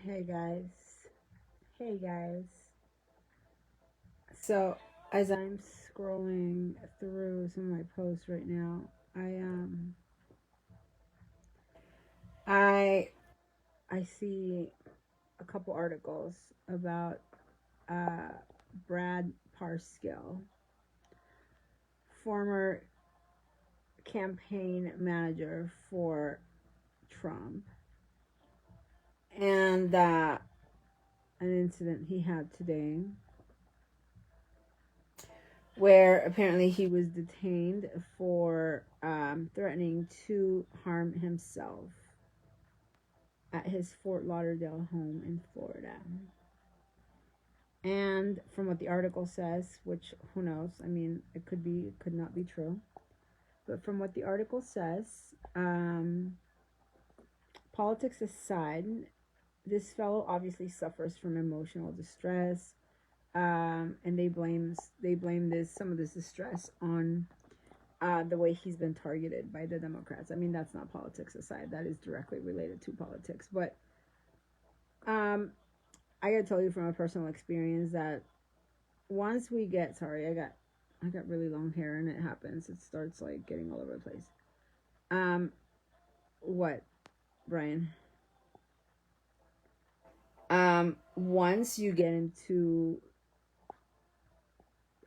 Hey guys. Hey guys. So as I'm scrolling through some of my posts right now, I um I I see a couple articles about uh Brad Parskill, former campaign manager for Trump, and an incident he had today where apparently he was detained for threatening to harm himself at his Fort Lauderdale home in Florida. And from what the article says, which who knows, I mean, it could not be true. But from what the article says, politics aside, this fellow obviously suffers from emotional distress, and they blame this some of this distress on the way he's been targeted by the Democrats. I mean, that's not politics aside; that is directly related to politics. But um, I gotta tell you from a personal experience that once we get I got really long hair and it happens. It starts like getting all over the place. Um, what, Brian? Once you get into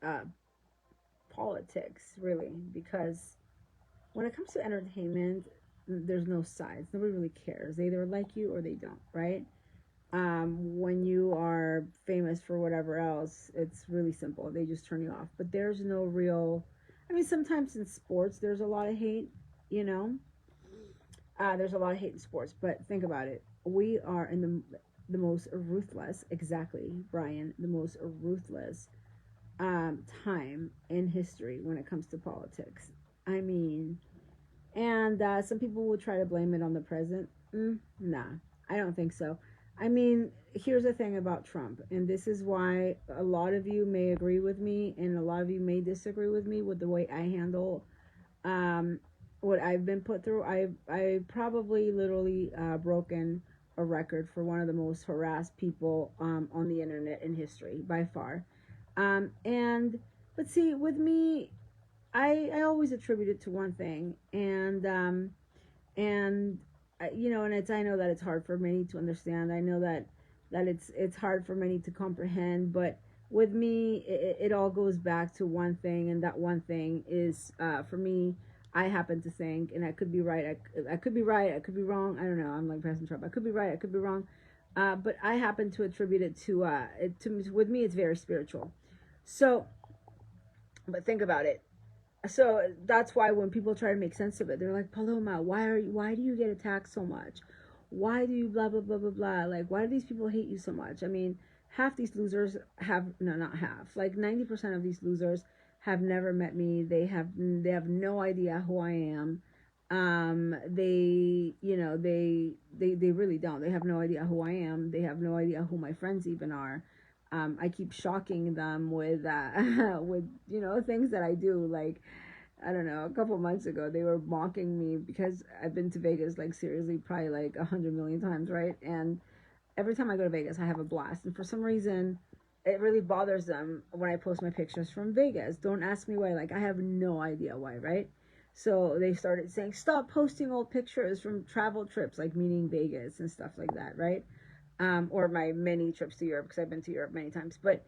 uh politics, really, because when it comes to entertainment, there's no sides. Nobody really cares. They either like you or they don't, right? When you are famous for whatever else, it's really simple. They just turn you off. But there's no real. I mean, sometimes in sports, there's a lot of hate. You know, there's a lot of hate in sports. But think about it. We are in the most ruthless. Exactly, Brian. The most ruthless time in history when it comes to politics. I mean, and some people will try to blame it on the president. Nah, I don't think so. I mean, here's the thing about Trump, and this is why a lot of you may agree with me, and a lot of you may disagree with me with the way I handle um, what I've been put through. I probably literally broken a record for one of the most harassed people on the internet in history by far. And but see, with me, I always attribute it to one thing, and you know, and it's I know that it's hard for many to understand. I know that it's hard for many to comprehend, but with me, it all goes back to one thing, and that one thing is for me. I happen to think, and I could be right. I could be right. I could be wrong. I don't know. I'm like President Trump. I could be right. I could be wrong. But I happen to attribute it to with me. It's very spiritual. So, but think about it. So that's why when people try to make sense of it, they're like, Paloma, why do you get attacked so much? Why do you blah blah blah blah blah? Like, why do these people hate you so much? I mean, half these losers have no, not half, like 90% of these losers have never met me. They have no idea who I am. They you know they really don't. They have no idea who I am. They have no idea who my friends even are. I keep shocking them with with things that I do. Like, I don't know, a couple months ago they were mocking me because I've been to Vegas, like, seriously, probably like 100 million times, right? And every time I go to Vegas I have a blast, and for some reason it really bothers them when I post my pictures from Vegas. Don't ask me why. Like, I have no idea why, right? So they started saying, stop posting old pictures from travel trips, like meaning Vegas and stuff like that, right? Or my many trips to Europe, because I've been to Europe many times. But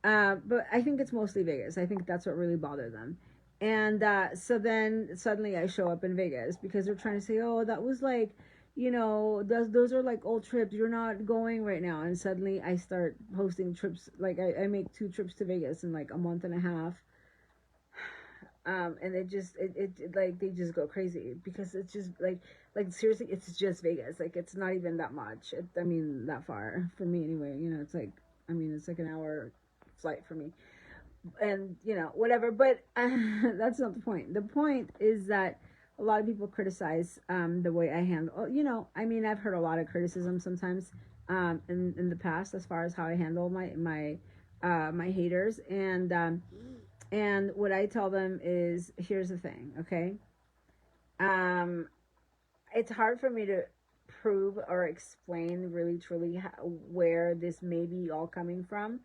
I think it's mostly Vegas. I think that's what really bothered them. And so then suddenly I show up in Vegas because they're trying to say, oh, that was like, those are like old trips. You're not going right now. And suddenly I start posting trips. Like, I make 2 trips to Vegas in like a month and a half. And it like they just go crazy because it's just like seriously, it's just Vegas. Like, it's not even that much. I mean, that far for me anyway. It's like, I mean, it's like an hour flight for me, and whatever. But that's not the point. The point is that a lot of people criticize the way I handle. I mean, I've heard a lot of criticism sometimes in the past as far as how I handle my haters, and what I tell them is, here's the thing, okay? Um, it's hard for me to prove or explain really truly where this may be all coming from.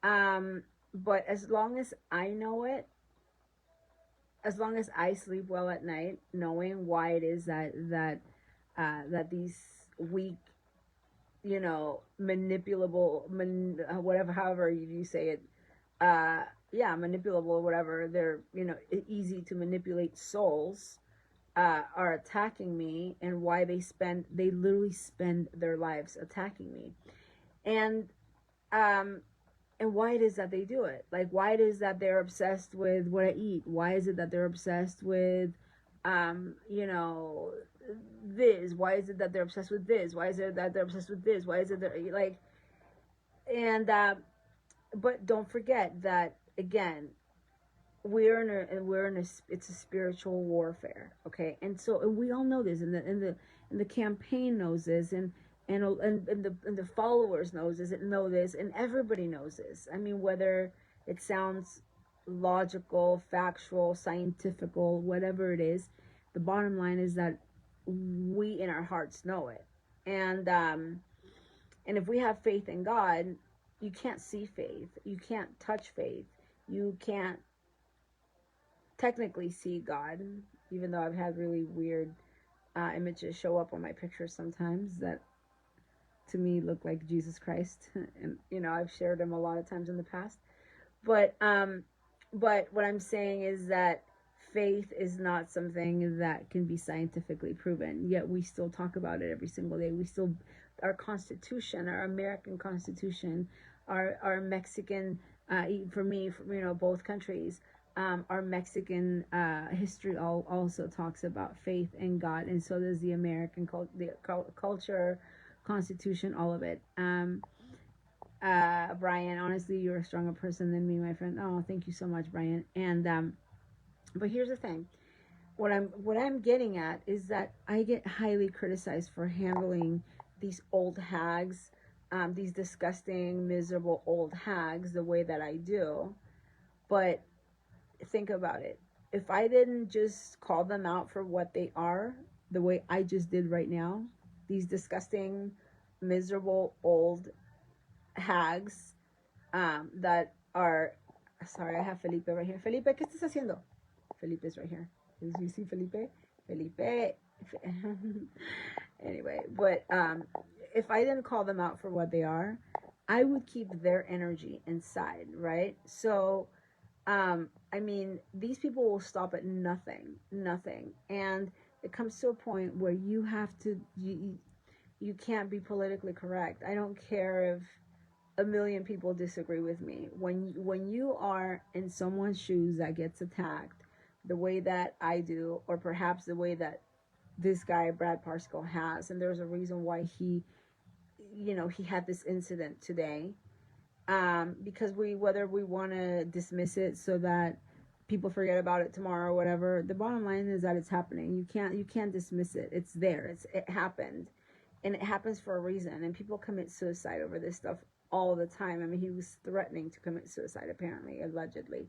But as long as I know it, as long as I sleep well at night, knowing why it is that these weak, manipulable, whatever, however you say it, uh, yeah, manipulable, whatever, they're, easy to manipulate souls, are attacking me, and why they literally spend their lives attacking me. And, um, and why it is that they do it. Like, why it is that they're obsessed with what I eat. Why is it that they're obsessed with, you know, this? Why is it that they're obsessed with this? Why is it that they're obsessed with this? Why is it that, like, and, but don't forget that, again, it's a spiritual warfare, okay? And so, and we all know this, and the campaign knows this, and the followers know this, and everybody knows this. I mean, whether it sounds logical, factual, scientifical, whatever it is, the bottom line is that we in our hearts know it. And if we have faith in God, you can't see faith, you can't touch faith, you can't technically see God, even though I've had really weird images show up on my pictures sometimes that to me look like Jesus Christ. And I've shared them a lot of times in the past. But what I'm saying is that faith is not something that can be scientifically proven, yet we still talk about it every single day. We still, our Constitution, our American Constitution, our Mexican, for me, both countries, our Mexican history also talks about faith in God, and so does the American culture, Constitution, all of it. Brian, honestly, you're a stronger person than me, my friend. Oh, thank you so much, Brian. And but here's the thing. What I'm getting at is that I get highly criticized for handling these old hags, these disgusting, miserable old hags, the way that I do. But think about it. If I didn't just call them out for what they are, the way I just did right now, these disgusting, miserable old hags, that are, sorry, I have Felipe right here. Felipe, ¿qué estás haciendo? Felipe is right here. You see Felipe? Felipe. Anyway, but if I didn't call them out for what they are, I would keep their energy inside, right? So, I mean, these people will stop at nothing, and it comes to a point where you have to, you can't be politically correct. I don't care if a million people disagree with me. When you are in someone's shoes that gets attacked the way that I do, or perhaps the way that this guy Brad Parscale has, and there's a reason why he had this incident today, because whether we want to dismiss it so that people forget about it tomorrow or whatever, the bottom line is that it's happening. You can't dismiss it. It's there. It happened, and it happens for a reason. And people commit suicide over this stuff all the time. I mean, he was threatening to commit suicide, apparently, allegedly.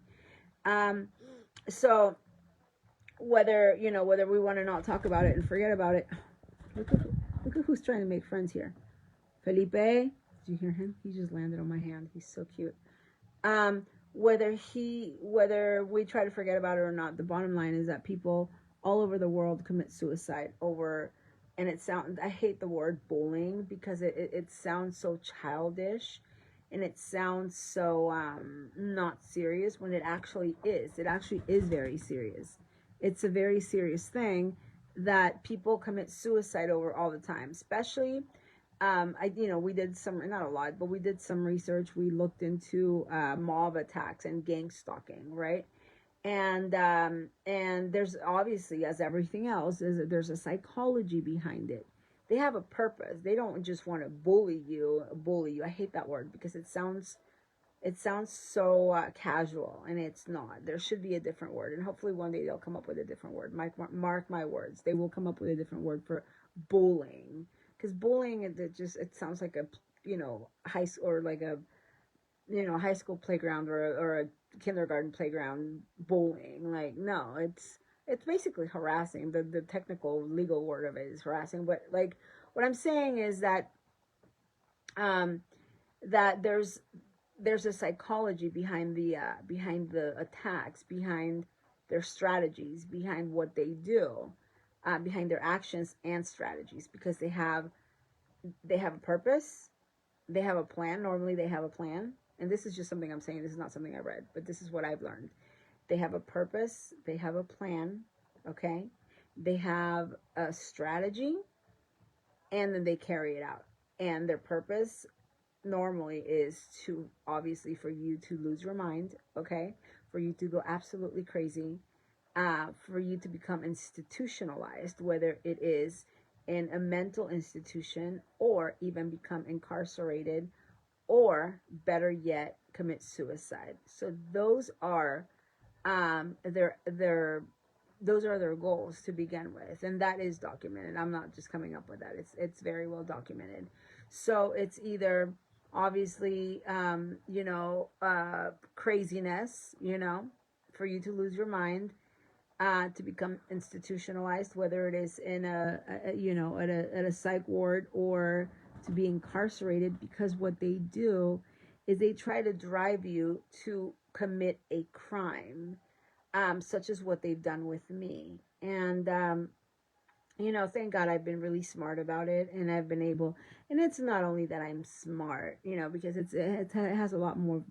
So whether we want to not talk about it and forget about it, look at who's trying to make friends here. Felipe, did you hear him? He just landed on my hand. He's so cute. Whether we try to forget about it or not, the bottom line is that people all over the world commit suicide over, and I hate the word bullying, because it sounds so childish, and it sounds so not serious, when it actually is. It actually is very serious. It's a very serious thing that people commit suicide over all the time, especially, we did some, not a lot, but we did some research. We looked into mob attacks and gang stalking, right? And there's obviously, as everything else, there's a psychology behind it. They have a purpose. They don't just want to bully you. I hate that word, because it sounds so casual, and it's not. There should be a different word, and hopefully one day they'll come up with a different word. Mark my words. They will come up with a different word for bullying, because bullying, it sounds like a high school, or like a high school playground, or a kindergarten playground bullying. Like, no, it's basically harassing. The technical legal word of it is harassing. But like, what I'm saying is that that there's a psychology behind the attacks, behind their strategies, behind what they do, behind their actions and strategies, because they have a purpose, they have a plan. Normally, they have a plan, and this is just something I'm saying. This is not something I read, but this is what I've learned. They have a purpose, they have a plan, okay? They have a strategy, and then they carry it out. And their purpose normally is to, obviously, for you to lose your mind, okay? For you to go absolutely crazy, for you to become institutionalized, whether it is in a mental institution or even become incarcerated, or better yet, commit suicide. So their those are their goals to begin with, and that is documented. I'm not just coming up with that. It's very well documented. So it's either obviously craziness, for you to lose your mind, to become institutionalized, whether it is in at a psych ward, or to be incarcerated, because what they do is they try to drive you to commit a crime, such as what they've done with me. And thank God I've been really smart about it, and I've been able. And it's not only that I'm smart, because it has a lot more.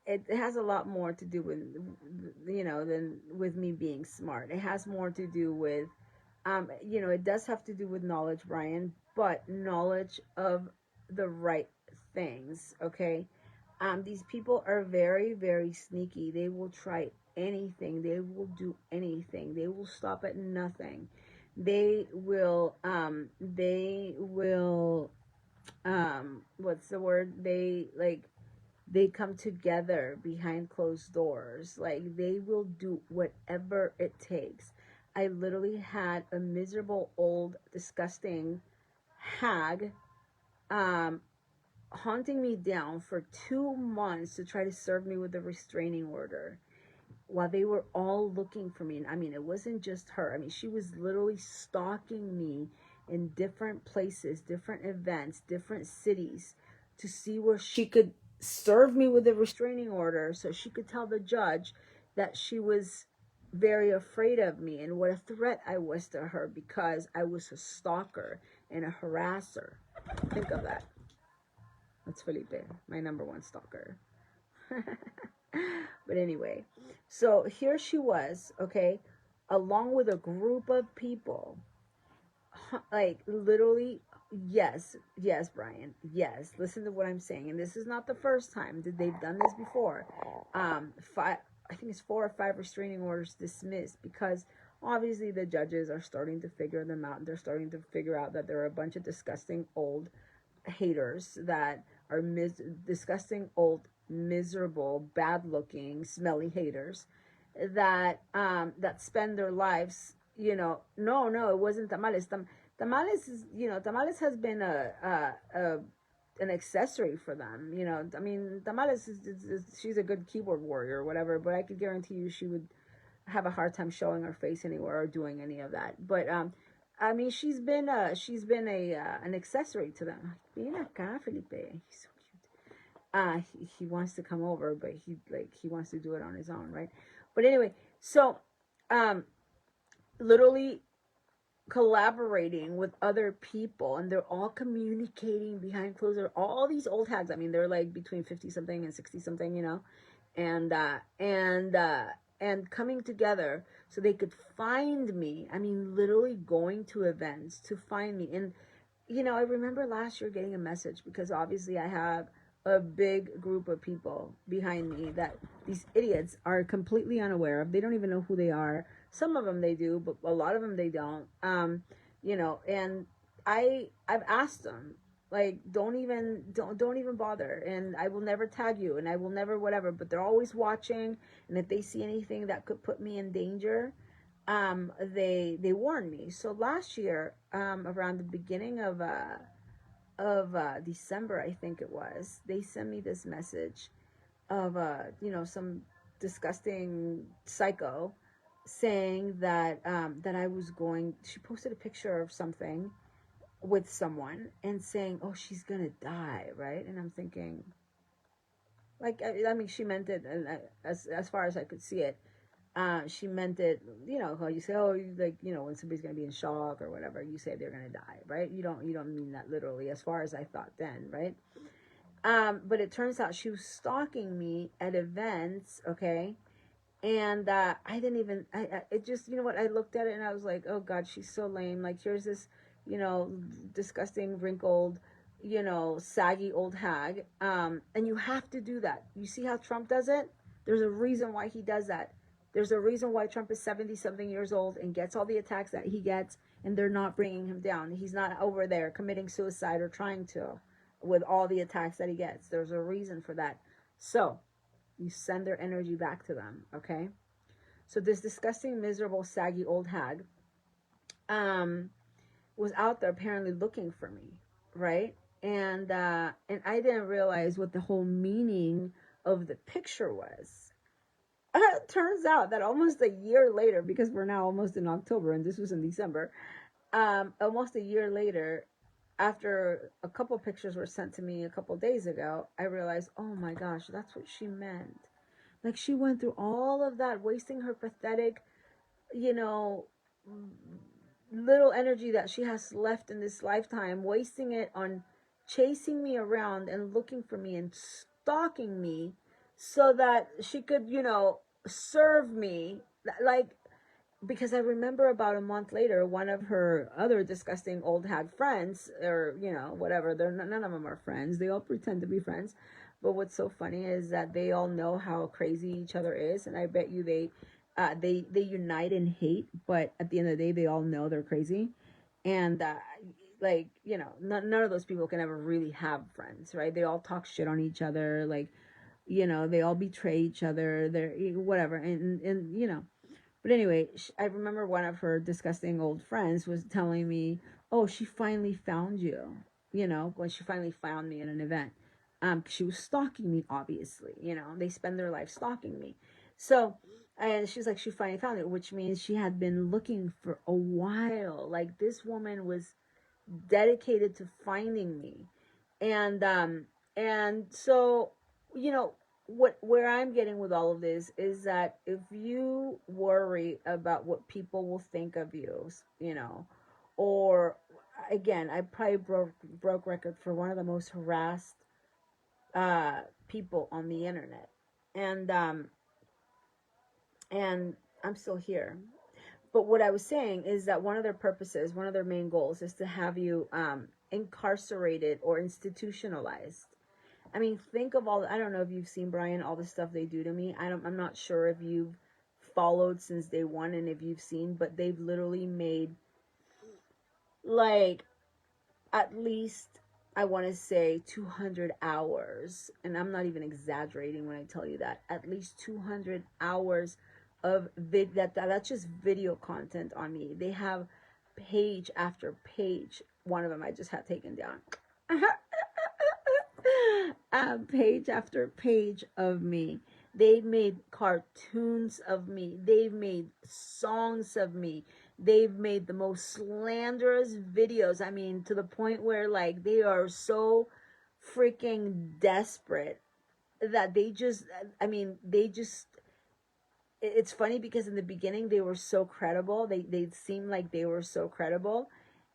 It has a lot more to do with, than with me being smart. It has more to do with, it does have to do with knowledge, Brian, but knowledge of the right things. Okay. These people are very, very sneaky. They will try anything. They will do anything. They will stop at nothing. What's the word? They come together behind closed doors. Like, they will do whatever it takes. I literally had a miserable, old, disgusting hag, haunting me down for 2 months to try to serve me with a restraining order, while they were all looking for me. And I mean, it wasn't just her. I mean, she was literally stalking me in different places, different events, different cities, to see where she could serve me with a restraining order, so she could tell the judge that she was very afraid of me and what a threat I was to her, because I was a stalker and a harasser. Think of that. That's Felipe, my number one stalker. But anyway, so here she was, okay, along with a group of people, like, literally. Yes, Brian, yes, listen to what I'm saying. And this is not the first time that they've done this before. I think it's 4 or 5 restraining orders dismissed, because obviously the judges are starting to figure them out, and they're starting to figure out that there are a bunch of disgusting old haters that are disgusting old, miserable, bad looking, smelly haters that spend their lives, no, it wasn't tamales. Tamales is, tamales has been a an accessory for them. I mean, tamales she's a good keyboard warrior or whatever, but I could guarantee you she would have a hard time showing her face anywhere or doing any of that. But I mean, she's been a an accessory to them. Ven acá, Felipe. He's so cute. He wants to come over, but he wants to do it on his own, right? But anyway, so literally collaborating with other people, and they're all communicating behind closed doors. All these old hags, I mean, they're like between 50 something and 60 something, and coming together so they could find me. I mean, literally going to events to find me. And I remember last year getting a message, because obviously I have a big group of people behind me that these idiots are completely unaware of. They don't even know who they are. Some of them they do, but a lot of them they don't. And I've asked them, like, don't even bother, and I will never tag you, and I will never whatever. But they're always watching, and if they see anything that could put me in danger, they warn me. So last year, around the beginning of December, I think it was, they sent me this message of some disgusting psycho saying that that I was going. She posted a picture of something with someone and saying, oh, she's gonna die, right? And I'm thinking, like, I mean, she meant it, and as far as I could see it, she meant it, you know, how you say, oh, like, you know, when somebody's gonna be in shock or whatever, you say they're gonna die, right? You don't mean that literally, as far as I thought then, right? But it turns out she was stalking me at events, okay? And I didn't even, it just, you know what, I looked at it and I was like, oh God, she's so lame. Like, here's this, you know, disgusting, wrinkled, you know, saggy old hag. And you have to do that. You see how Trump does it? There's a reason why he does that. There's a reason why Trump is 70 something years old and gets all the attacks that he gets, and they're not bringing him down. He's not over there committing suicide or trying to with all the attacks that he gets. There's a reason for that. So you send their energy back to them, okay? So this disgusting, miserable, saggy old hag was out there apparently looking for me, right? And I didn't realize what the whole meaning of the picture was. Turns out that almost a year later, because we're now almost in October and this was in December, almost a year later, after a couple pictures were sent to me a couple days ago, I realized, oh my gosh, that's what she meant. Like, she went through all of that, wasting her pathetic, you know, little energy that she has left in this lifetime, wasting it on chasing me around and looking for me and stalking me so that she could, you know, serve me. Like, because I remember about a month later, one of her other disgusting old hag friends, or, you know, whatever, none of them are friends. They all pretend to be friends. But what's so funny is that they all know how crazy each other is, and I bet you they unite in hate, but at the end of the day, they all know they're crazy, and like, you know, none of those people can ever really have friends, right? They all talk shit on each other, like, you know, they all betray each other, they're whatever, and you know. But anyway, I remember one of her disgusting old friends was telling me, oh, she finally found you, you know, when she finally found me at an event. She was stalking me, obviously, you know, they spend their life stalking me. So, and she's like, she finally found it, which means she had been looking for a while. Like, this woman was dedicated to finding me. And so, you know, where I'm getting with all of this is that if you worry about what people will think of you, you know, or again, I probably broke record for one of the most harassed people on the internet, and and I'm still here. But what I was saying is that one of their purposes, one of their main goals, is to have you incarcerated or institutionalized. I mean, think of all. I don't know if you've seen, Brian, all the stuff they do to me. I'm not sure if you've followed since day one and if you've seen, but they've literally made, like, at least, I want to say 200 hours, and I'm not even exaggerating when I tell you that, at least 200 hours of that's just video content on me. They have page after page. One of them I just had taken down. Page after page of me. They've made cartoons of me. They've made songs of me. They've made the most slanderous videos. I mean, to the point where, like, they are so freaking desperate that they just, it's funny because in the beginning they were so credible. They seemed like they were so credible.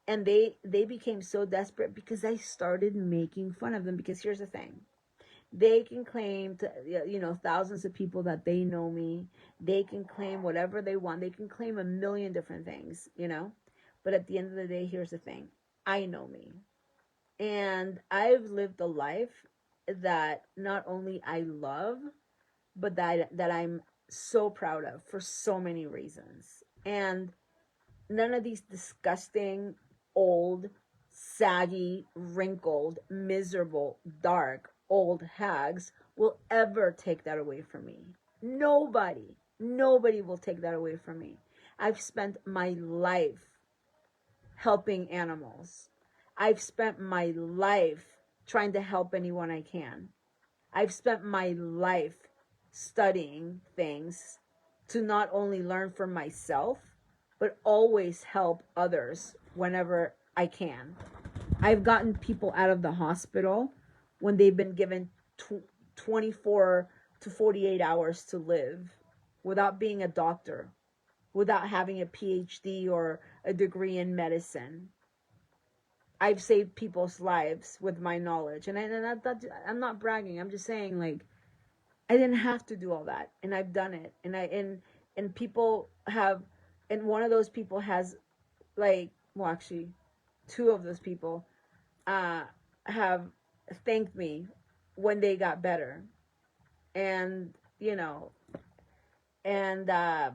And they became so desperate because I started making fun of them. Because here's the thing. They can claim to, you know, thousands of people that they know me. They can claim whatever they want. They can claim a million different things, you know. But at the end of the day, here's the thing. I know me. And I've lived a life that not only I love, but that I'm so proud of for so many reasons. And none of these disgusting, old, saggy, wrinkled, miserable, dark, old hags will ever take that away from me. Nobody will take that away from me. I've spent my life helping animals. I've spent my life trying to help anyone I can. I've spent my life studying things to not only learn for myself, but always help others whenever I can. I've gotten people out of the hospital when they've been given 24 to 48 hours to live without being a doctor, without having a PhD or a degree in medicine. I've saved people's lives with my knowledge. I'm not bragging. I'm just saying, like, I didn't have to do all that, and I've done it. And people have, and one of those people has, like, well, actually, two of those people uh, have thanked me when they got better. And, and, I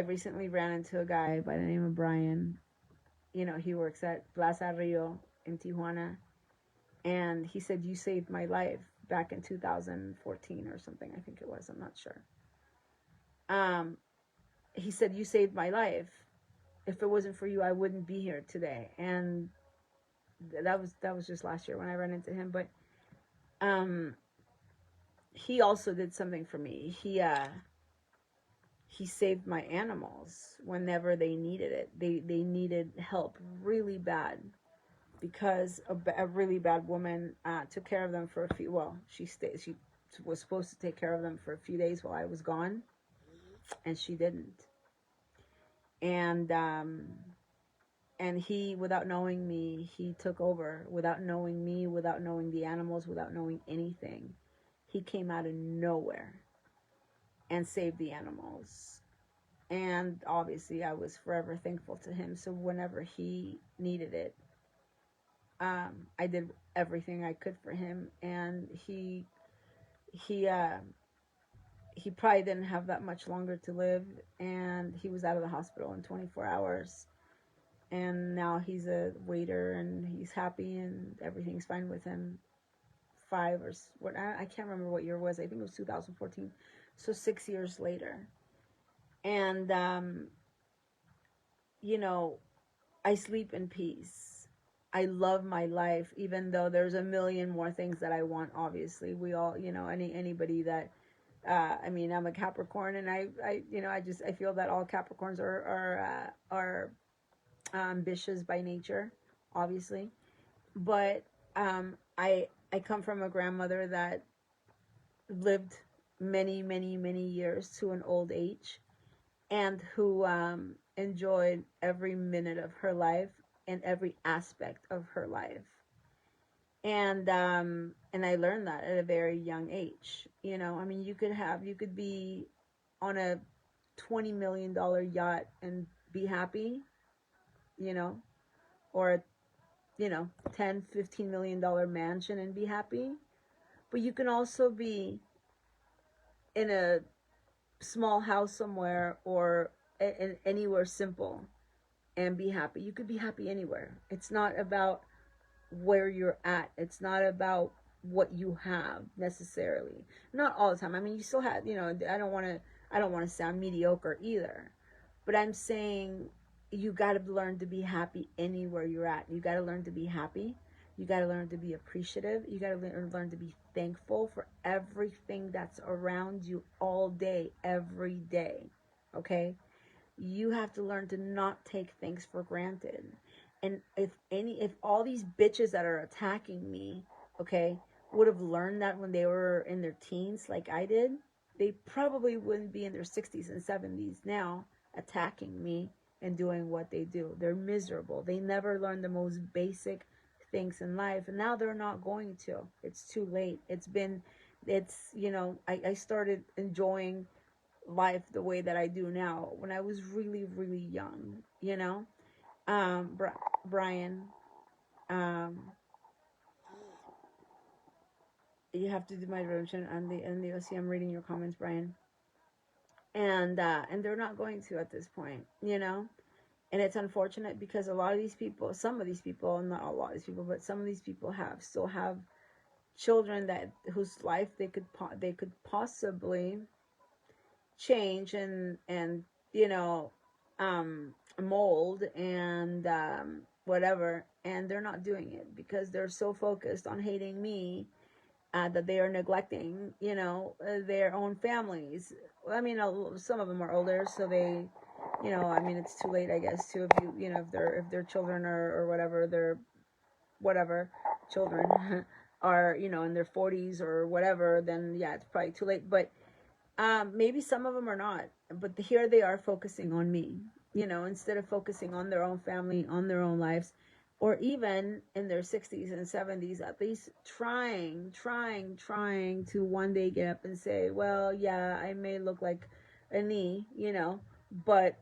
recently ran into a guy by the name of Brian. He works at Plaza Rio in Tijuana. And he said, you saved my life back in 2014 or something, I think it was. I'm not sure. He said, you saved my life. If it wasn't for you, I wouldn't be here today. And that was just last year when I ran into him. But he also did something for me. He saved my animals whenever they needed it. They needed help really bad, because a really bad woman took care of them for a few. Well, she was supposed to take care of them for a few days while I was gone, and she didn't. And he, without knowing me, he took over. Without knowing me, without knowing the animals, without knowing anything, he came out of nowhere and saved the animals. And obviously, I was forever thankful to him. So whenever he needed it, I did everything I could for him. And he probably didn't have that much longer to live, and he was out of the hospital in 24 hours. And now he's a waiter, and he's happy, and everything's fine with him. I can't remember what year it was. I think it was 2014. So 6 years later. And, I sleep in peace. I love my life, even though there's a million more things that I want. Obviously, we all, anybody that, I'm a Capricorn, and I feel that all Capricorns are ambitious by nature, obviously. But I come from a grandmother that lived many, many, many years to an old age, and who enjoyed every minute of her life and every aspect of her life. And I learned that at a very young age. You could be on a $20 million yacht and be happy, or a 10, $15 million mansion and be happy. But you can also be in a small house somewhere, or in anywhere simple, and be happy. You could be happy anywhere. It's not about where you're at. It's not about what you have necessarily. Not all the time. You still have, I don't want to sound mediocre either, but I'm saying you got to learn to be happy anywhere you're at. You got to learn to be happy. You got to learn to be appreciative. You got to learn to be thankful for everything that's around you all day, every day. Okay? You have to learn to not take things for granted. And if all these bitches that are attacking me, okay, would have learned that when they were in their teens like I did, they probably wouldn't be in their 60s and 70s now attacking me and doing what they do. They're miserable. They never learned the most basic things in life, and now they're not going to. It's too late. I started enjoying life the way that I do now when I was really, really young, Brian, you have to do my version on the OC. I'm reading your comments, Brian. And they're not going to at this point, and it's unfortunate, because some of these people, not a lot of these people, but some of these people still have children whose life they could possibly change and mold and whatever, and they're not doing it because they're so focused on hating me that they are neglecting their own families. Some of them are older, so they you know, I mean, it's too late, I guess, too, if you, you know, if their children or whatever, their whatever children are, you know, in their 40s or whatever, then yeah, it's probably too late. But maybe some of them are not, but here they are focusing on me, you know, instead of focusing on their own family, on their own lives, or even in their 60s and 70s, at least trying to one day get up and say, well, yeah, I may look like a knee, you know, but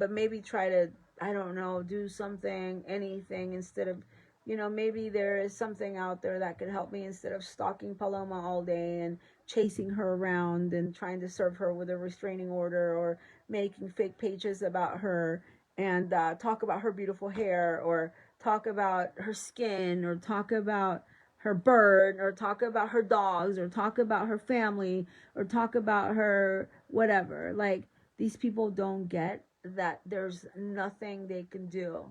maybe try to, I don't know, do something, anything, instead of, you know, maybe there is something out there that could help me instead of stalking Paloma all day and chasing her around and trying to serve her with a restraining order, or making fake pages about her and talk about her beautiful hair, or talk about her skin, or talk about her bird, or talk about her dogs, or talk about her family, or talk about her whatever. Like, these people don't get that there's nothing they can do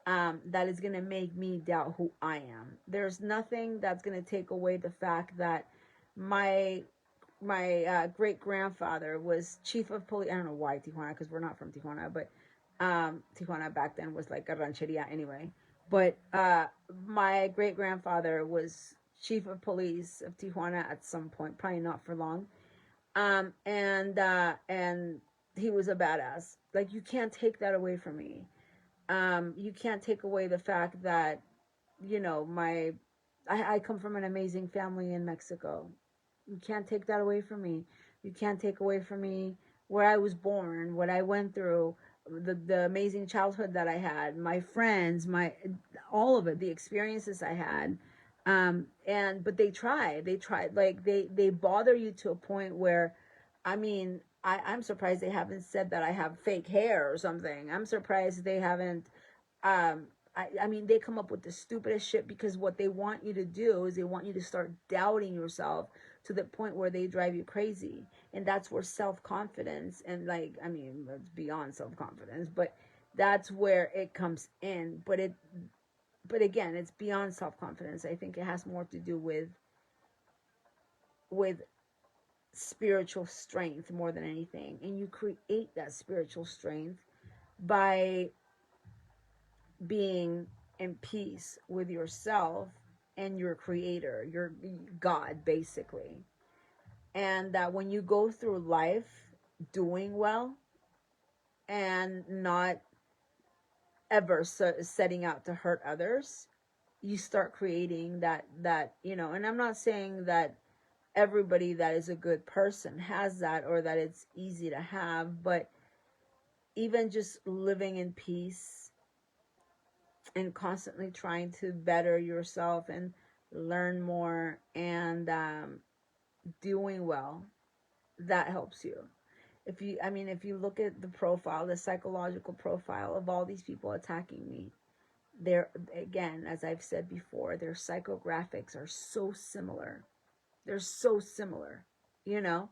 that is going to make me doubt who I am. There's nothing that's going to take away the fact that my great grandfather was chief of police. I don't know why Tijuana, because we're not from Tijuana, but Tijuana back then was like a rancheria anyway. But my great grandfather was chief of police of Tijuana at some point, probably not for long. And he was a badass. Like, you can't take that away from me. You can't take away the fact that, you know, I come from an amazing family in Mexico. You can't take that away from me. You can't take away from me where I was born, what I went through, the amazing childhood that I had, my friends, my all of it, the experiences I had. And but they try, like they bother you to a point where, I mean, I'm surprised they haven't said that I have fake hair or something. I'm surprised they haven't I mean, they come up with the stupidest shit, because what they want you to do is they want you to start doubting yourself to the point where they drive you crazy. And that's where self-confidence, and like, I mean, it's beyond self-confidence, but that's where it comes in. But again, it's beyond self-confidence. I think it has more to do with spiritual strength more than anything. And you create that spiritual strength by being in peace with yourself and your creator, your God, basically. And that when you go through life doing well and not ever setting out to hurt others, you start creating that, you know. And I'm not saying that everybody that is a good person has that, or that it's easy to have, but even just living in peace and constantly trying to better yourself and learn more and doing well, that helps you. If you, I mean, if you look at the profile, the psychological profile of all these people attacking me, they're, again, as I've said before, their psychographics are so similar. They're so similar, you know.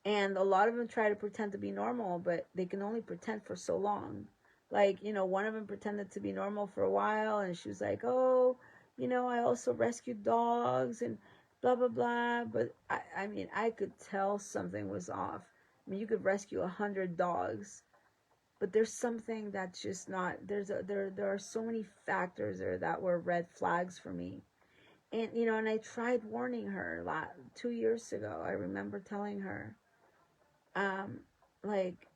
And a lot of them try to pretend to be normal, but they can only pretend for so long. Like, you know, one of them pretended to be normal for a while, and she was like, oh, you know, I also rescued dogs and blah, blah, blah. But I mean, I could tell something was off. I mean, you could rescue 100 dogs, but there's something that's just not, there are so many factors there that were red flags for me. And, you know, and I tried warning her 2 years ago. I remember telling her, um, like,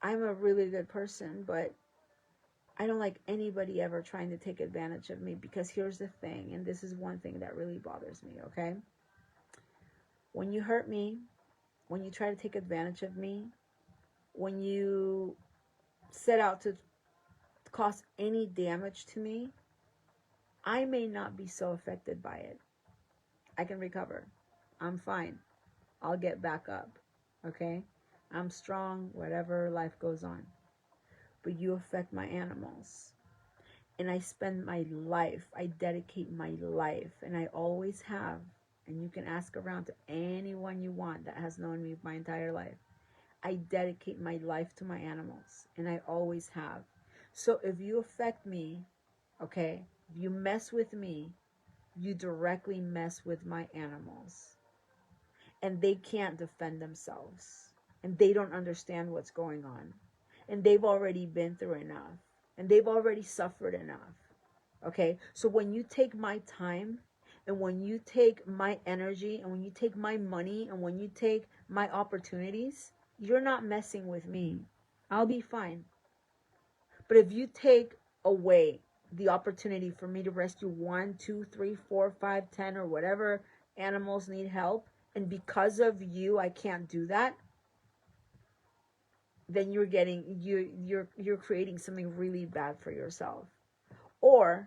I'm a really good person, but I don't like anybody ever trying to take advantage of me, because here's the thing, and this is one thing that really bothers me, okay? When you hurt me, when you try to take advantage of me, when you set out to cause any damage to me, I may not be so affected by it. I can recover. I'm fine. I'll get back up, okay? I'm strong, whatever, life goes on. But you affect my animals. And I spend my life, I dedicate my life, and I always have, and you can ask around to anyone you want that has known me my entire life. I dedicate my life to my animals, and I always have. So if you affect me, okay, if you mess with me, you directly mess with my animals. And they can't defend themselves. And they don't understand what's going on. and they've already been through enough, and they've already suffered enough. Okay, so when you take my time, and when you take my energy, and when you take my money, and when you take my opportunities, you're not messing with me. I'll be fine. But if you take away the opportunity for me to rescue 1, 2, 3, 4, 5, 10, or whatever animals need help, and because of you I can't do that, then you're creating something really bad for yourself. Or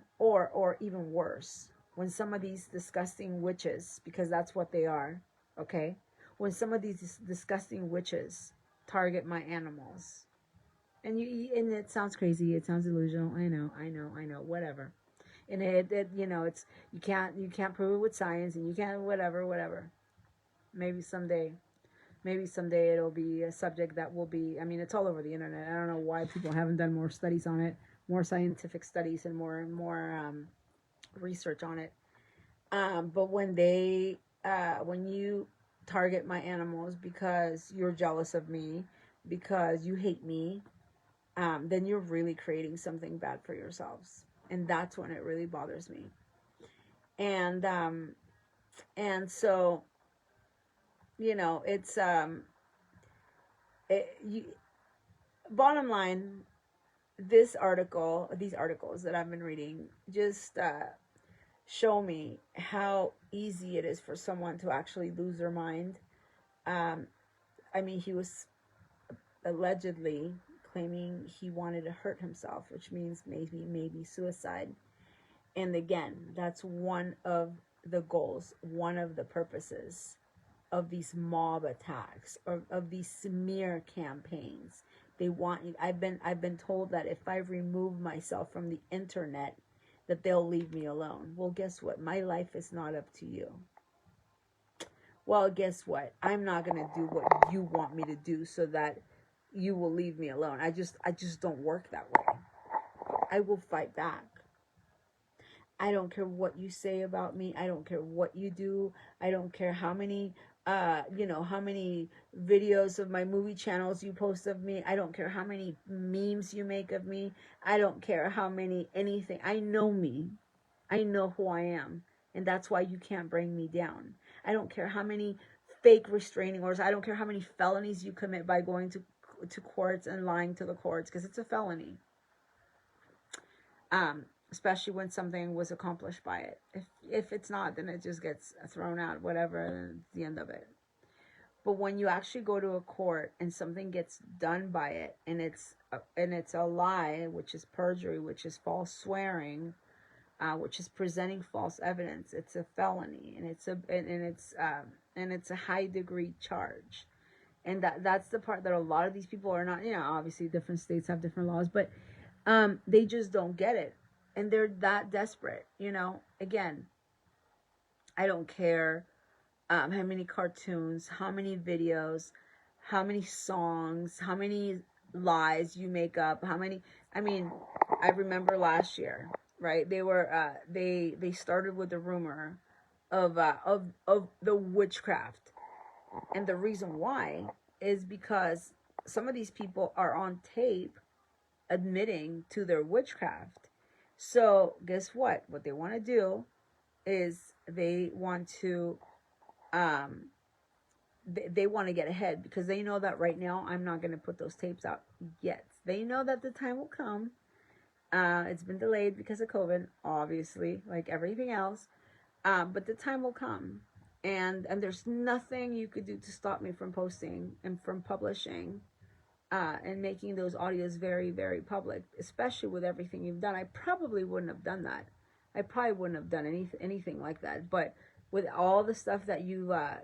even worse, when some of these disgusting witches, because that's what they are, okay? When some of these disgusting witches target my animals, and it sounds crazy, it sounds delusional. I know, whatever. And it's you can't prove it with science, and you can't whatever. Maybe someday, it'll be a subject that will be. I mean, it's all over the internet. I don't know why people haven't done more studies on it, more scientific studies, and more research on it. But when you target my animals because you're jealous of me, because you hate me, then you're really creating something bad for yourselves, and that's when it really bothers me. And so it's bottom line, these articles that I've been reading just show me how easy it is for someone to actually lose their mind. I mean, he was allegedly claiming he wanted to hurt himself, which means maybe suicide. And again, that's one of the goals, one of the purposes of these mob attacks, or of these smear campaigns. They want you. I've been told that if I remove myself from the internet, that they'll leave me alone. Well, guess what? My life is not up to you. Well, guess what? I'm not going to do what you want me to do so that you will leave me alone. I just don't work that way. I will fight back. I don't care what you say about me. I don't care what you do. I don't care how many how many videos of my movie channels you post of me. I don't care how many memes you make of me. I don't care how many anything. I know me. I know who I am. And that's why you can't bring me down. I don't care how many fake restraining orders. I don't care how many felonies you commit by going to courts and lying to the courts, because it's a felony. Especially when something was accomplished by it. If it's not, then it just gets thrown out, whatever, and it's the end of it. But when you actually go to a court and something gets done by it, and it's a lie, which is perjury, which is false swearing, which is presenting false evidence, it's a felony, and it's a high degree charge. And that's the part that a lot of these people are not. Obviously different states have different laws, but they just don't get it. And they're that desperate, Again, I don't care how many cartoons, how many videos, how many songs, how many lies you make up, I remember last year, right? They were they started with the rumor of the witchcraft. And the reason why is because some of these people are on tape admitting to their witchcraft. So guess what? What they want to do is they want to they want to get ahead, because they know that right now I'm not going to put those tapes out yet. They know that the time will come. It's been delayed because of COVID, obviously, like everything else. But the time will come, and there's nothing you could do to stop me from posting and from publishing. And making those audios very, very public, especially with everything you've done. I probably wouldn't have done that. I probably wouldn't have done anything like that. But with all the stuff that you've all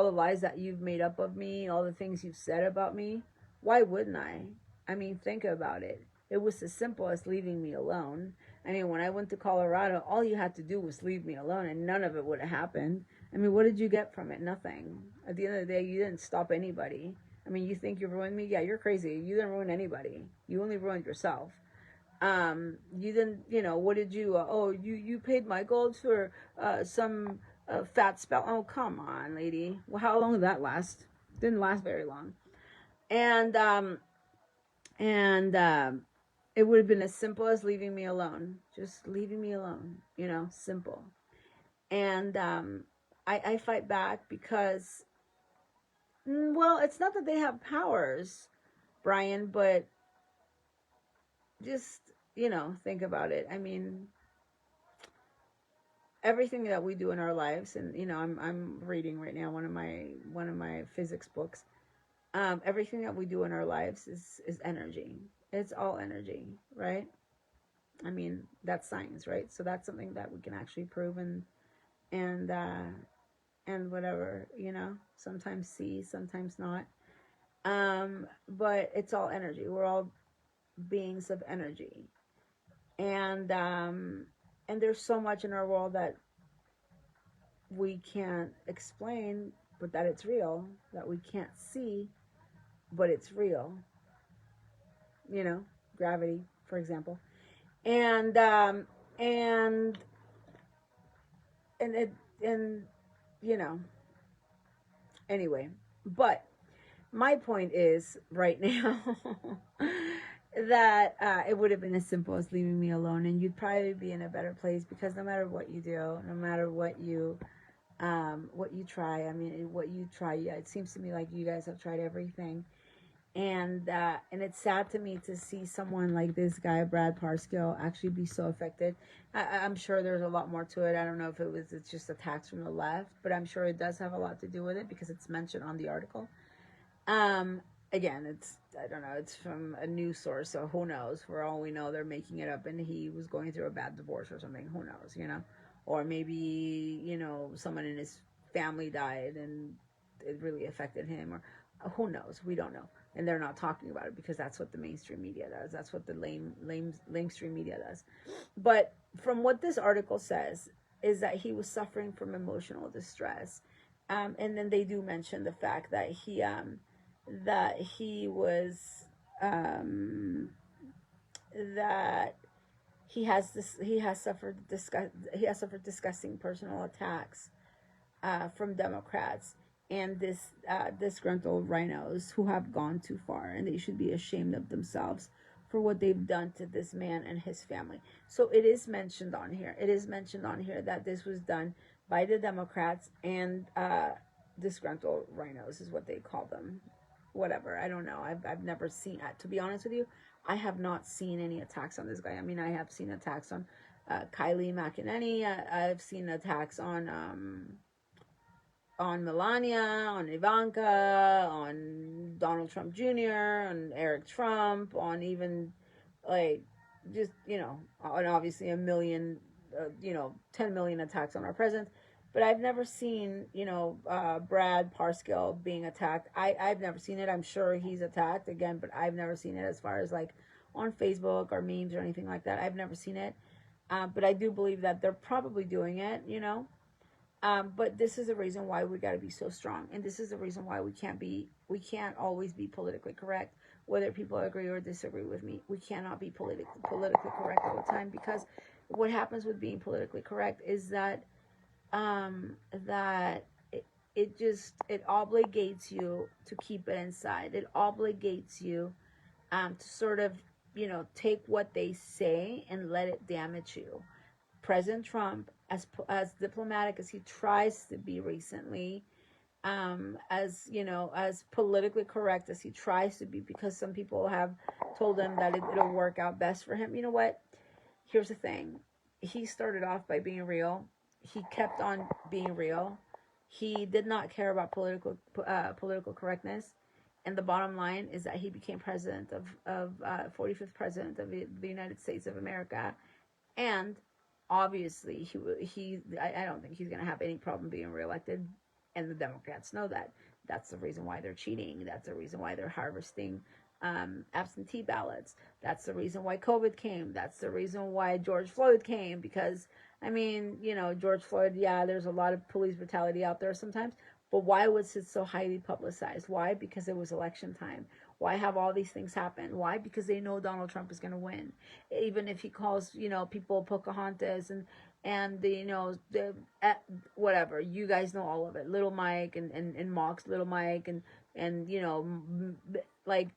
the lies that you've made up of me, all the things you've said about me, why wouldn't I? I mean, think about it. It was as simple as leaving me alone. I mean, when I went to Colorado, all you had to do was leave me alone, and none of it would have happened. I mean, what did you get from it? Nothing. At the end of the day, you didn't stop anybody. I mean, you think you ruined me? Yeah, you're crazy. You didn't ruin anybody. You only ruined yourself. You didn't, what did you, you paid my gold for some fat spell. Oh, come on, lady. Well, how long did that last? Didn't last very long. And and it would have been as simple as leaving me alone, just leaving me alone, you know, simple. And I fight back because, well, it's not that they have powers, Brian, but just, you know, think about it. I mean, everything that we do in our lives, and you know, I'm reading right now one of my physics books. Everything that we do in our lives is energy. It's all energy, right? I mean, that's science, right? So that's something that we can actually prove, and and whatever, you know, sometimes see, sometimes not. But it's all energy. We're all beings of energy, and there's so much in our world that we can't explain, but that it's real, that we can't see, but it's real. You know, gravity, for example, and and and it and you know, anyway. But my point is right now that it would have been as simple as leaving me alone, and you'd probably be in a better place, because no matter what you do, no matter what you try, I mean, what you try, yeah, it seems to me like you guys have tried everything. And it's sad to me to see someone like this guy, Brad Parscale, actually be so affected. I'm sure there's a lot more to it. I don't know if it's just attacks from the left, but I'm sure it does have a lot to do with it, because it's mentioned on the article. Um, Again, it's, I don't know, it's from a news source, so who knows? For all we know, they're making it up, and he was going through a bad divorce or something. Who knows? You know, or maybe, you know, someone in his family died and it really affected him, or who knows? We don't know, and they're not talking about it because that's what the mainstream media does. That's what the lamestream media does. But from what this article says, is that he was suffering from emotional distress, and then they do mention the fact that he was um, that he has suffered disgusting personal attacks from Democrats and this disgruntled rhinos who have gone too far, and they should be ashamed of themselves for what they've done to this man and his family. So it is mentioned on here. It is mentioned on here that this was done by the Democrats and disgruntled rhinos is what they call them. Whatever, I don't know. I've never seen, to be honest with you, I have not seen any attacks on this guy. I mean, I have seen attacks on Kylie McEnany. I've seen attacks on Melania, on Ivanka, on Donald Trump Jr., on Eric Trump, on even, like, just, you know, on obviously a million, 10 million attacks on our president. But I've never seen, Brad Parscale being attacked. I've never seen it. I'm sure he's attacked again, but I've never seen it as far as like on Facebook or memes or anything like that. I've never seen it. But I do believe that they're probably doing it, you know. But this is the reason why we got to be so strong, and this is the reason why we can't always be politically correct, whether people agree or disagree with me. We cannot be politically correct all the time, because what happens with being politically correct is that that it obligates you to keep it inside. It obligates you to sort of, take what they say and let it damage you. President Trump, as diplomatic as he tries to be recently, as politically correct as he tries to be, because some people have told him that it'll work out best for him. You know what? Here's the thing. He started off by being real. He kept on being real. He did not care about political correctness. And the bottom line is that he became president of 45th president of the United States of America. And obviously, I don't think he's going to have any problem being reelected. And the Democrats know that. That's the reason why they're cheating. That's the reason why they're harvesting absentee ballots. That's the reason why COVID came. That's the reason why George Floyd came. Because, I mean, George Floyd, yeah, there's a lot of police brutality out there sometimes. But why was it so highly publicized? Why? Because it was election time. Why have all these things happen? Why? Because they know Donald Trump is going to win. Even if he calls, people Pocahontas and whatever. You guys know all of it. Little Mike and mocks Little Mike and and like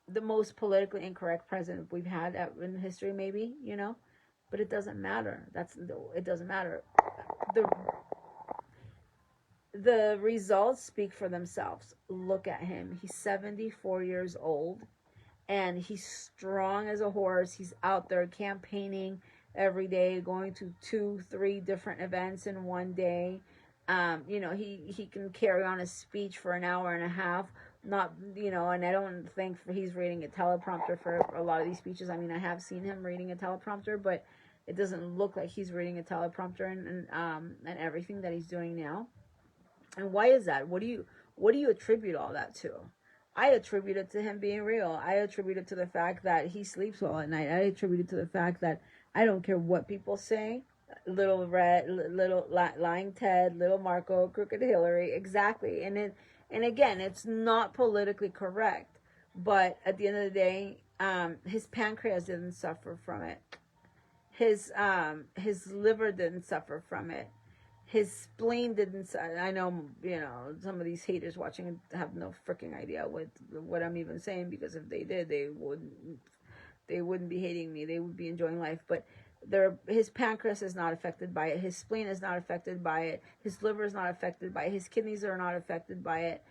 the most politically incorrect president we've had in history, maybe, but it doesn't matter. It doesn't matter. The the results speak for themselves. Look at him. He's 74 years old and he's strong as a horse. He's out there campaigning every day, going to 2-3 different events in one day. He can carry on a speech for an hour and a half. Not, and I don't think he's reading a teleprompter for a lot of these speeches. I mean, I have seen him reading a teleprompter, but it doesn't look like he's reading a teleprompter and everything that he's doing now. And why is that? What do you attribute all that to? I attribute it to him being real. I attribute it to the fact that he sleeps well at night. I attribute it to the fact that I don't care what people say. Little Red, little Lying Ted, little Marco, Crooked Hillary, exactly. And again, it's not politically correct, but at the end of the day, his pancreas didn't suffer from it. His liver didn't suffer from it. His spleen didn't. I know, some of these haters watching have no freaking idea what I'm even saying, because if they did, they wouldn't be hating me. They would be enjoying life. But his pancreas is not affected by it. His spleen is not affected by it. His liver is not affected by it. His kidneys are not affected by it.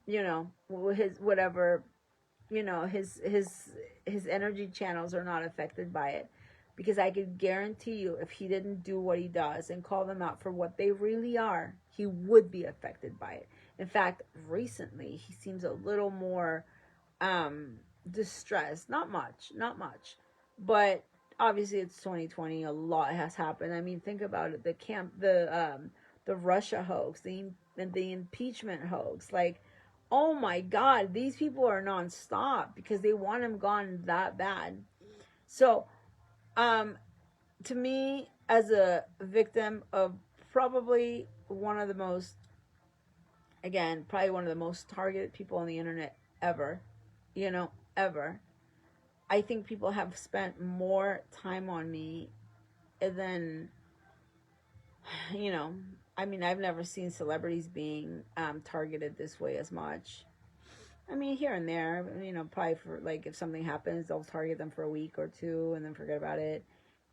His whatever, his energy channels are not affected by it. Because I could guarantee you, if he didn't do what he does and call them out for what they really are, he would be affected by it. In fact, recently, he seems a little more distressed. Not much. But obviously, it's 2020. A lot has happened. I mean, think about it. The Russia hoax, the impeachment hoax. Like, oh my God, these people are nonstop because they want him gone that bad. So, to me, as a victim of probably one of the most targeted people on the internet ever, ever, I think people have spent more time on me than, I mean, I've never seen celebrities being targeted this way as much. I mean, here and there, probably for, like, if something happens, they'll target them for a week or two and then forget about it,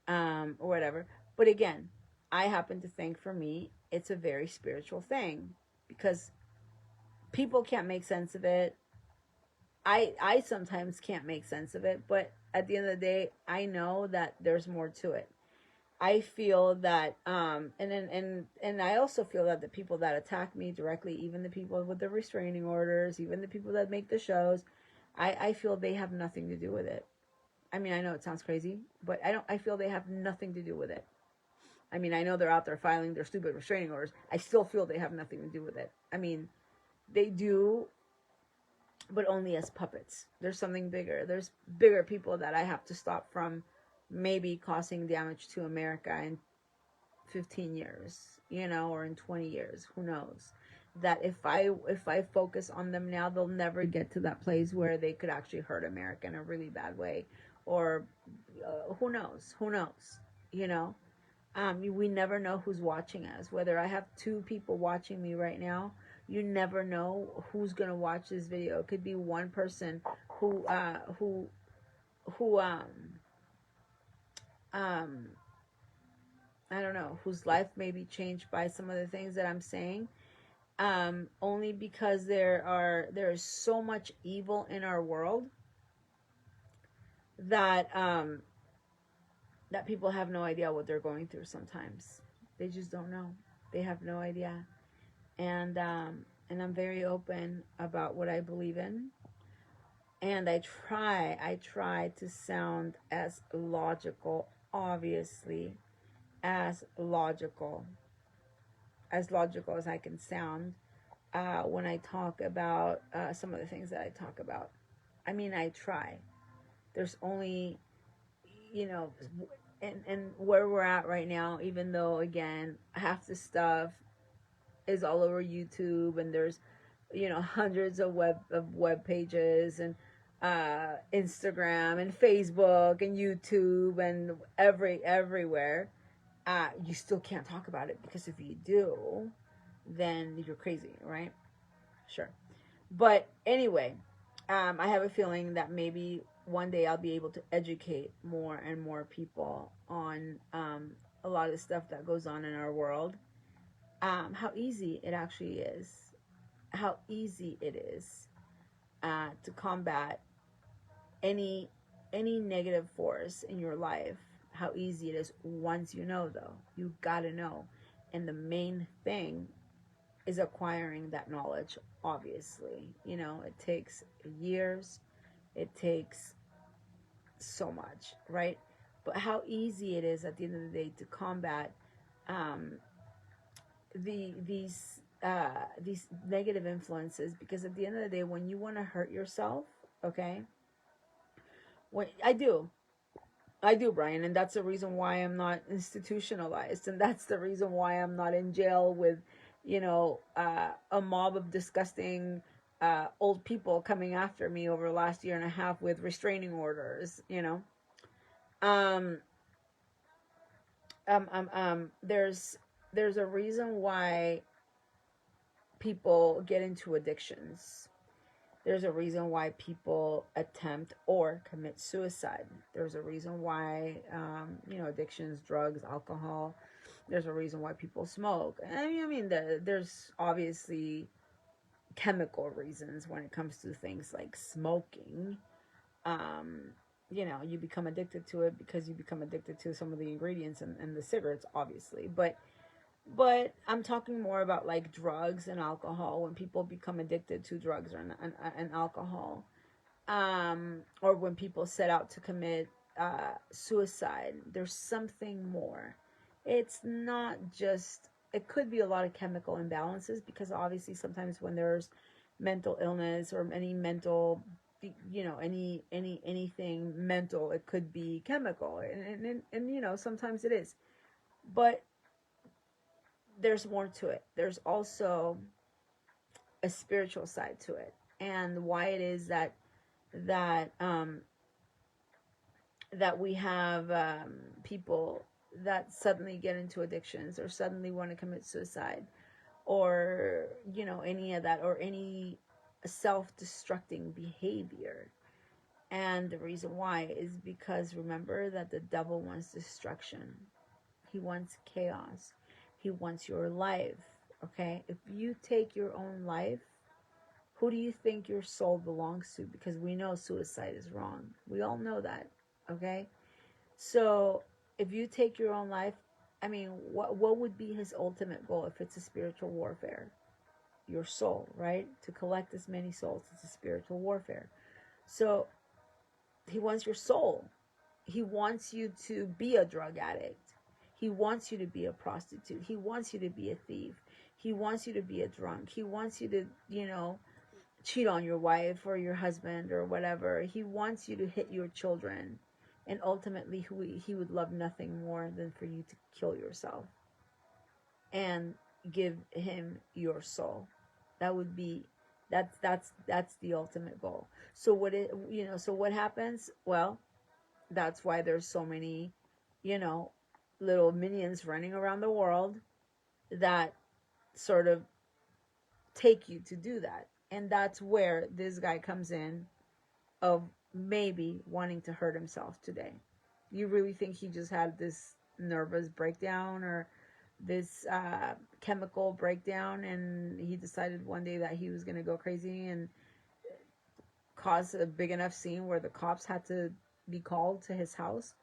or whatever. But again, I happen to think, for me, it's a very spiritual thing, because people can't make sense of it. I sometimes can't make sense of it, but at the end of the day, I know that there's more to it. I feel that, and I also feel that the people that attack me directly, even the people with the restraining orders, even the people that make the shows, I feel they have nothing to do with it. I mean, I know it sounds crazy, but I feel they have nothing to do with it. I mean, I know they're out there filing their stupid restraining orders. I still feel they have nothing to do with it. I mean, they do, but only as puppets. There's something bigger. There's bigger people that I have to stop from maybe causing damage to America in 15 years, or in 20 years, who knows. That if I focus on them now, they'll never get to that place where they could actually hurt America in a really bad way, or who knows, we never know who's watching us. Whether I have 2 people watching me right now, you never know who's gonna watch this video. It could be one person who I don't know, whose life may be changed by some of the things that I'm saying, only because there is so much evil in our world that that people have no idea what they're going through sometimes. They just don't know. They have no idea. And I'm very open about what I believe in. And I try to sound as logical, obviously, as logical as I can sound when I talk about some of the things that I talk about. I mean, I try. There's only, and where we're at right now, even though, again, half the stuff is all over YouTube, and there's, hundreds of web pages, and Instagram and Facebook and YouTube and everywhere. You still can't talk about it, because if you do, then you're crazy, right? Sure. But anyway, I have a feeling that maybe one day I'll be able to educate more and more people on a lot of the stuff that goes on in our world, how easy it actually is, how easy it is to combat any negative force in your life. How easy it is once you know, though. You gotta know. And the main thing is acquiring that knowledge, obviously. You know, it takes years, it takes so much, right? But how easy it is at the end of the day to combat um, these negative influences, because at the end of the day, when you want to hurt yourself, okay, when I do, Brian, and that's the reason why I'm not institutionalized, and that's the reason why I'm not in jail with, a mob of disgusting old people coming after me over the last year and a half with restraining orders. Um, there's a reason why people get into addictions. There's a reason why people attempt or commit suicide. There's a reason why, addictions, drugs, alcohol. There's a reason why people smoke. I mean, there's obviously chemical reasons when it comes to things like smoking. Um, you become addicted to it because you become addicted to some of the ingredients and the cigarettes, obviously. But I'm talking more about like drugs and alcohol. When people become addicted to drugs and alcohol, or when people set out to commit suicide, there's something more. It's not just, it could be a lot of chemical imbalances, because obviously sometimes when there's mental illness or any mental, anything mental, it could be chemical, and sometimes it is. But there's more to it. There's also a spiritual side to it, and why it is that that we have people that suddenly get into addictions or suddenly want to commit suicide, or any of that, or any self-destructing behavior. And the reason why is because, remember that the devil wants destruction. He wants chaos. He wants your life. Okay? If you take your own life, who do you think your soul belongs to? Because we know suicide is wrong. We all know that. Okay? So if you take your own life, I mean, what would be his ultimate goal if it's a spiritual warfare? Your soul, right? To collect as many souls. It's a spiritual warfare. So he wants your soul. He wants you to be a drug addict. He wants you to be a prostitute. He wants you to be a thief. He wants you to be a drunk. He wants you to, cheat on your wife or your husband or whatever. He wants you to hit your children. And ultimately, he would love nothing more than for you to kill yourself and give him your soul. That would be, that's the ultimate goal. So what happens? Well, that's why there's so many, you know, little minions running around the world that sort of take you to do that. And that's where this guy comes in, of maybe wanting to hurt himself today. You really think he just had this nervous breakdown or this chemical breakdown, and he decided one day that he was going to go crazy and cause a big enough scene where the cops had to be called to his house?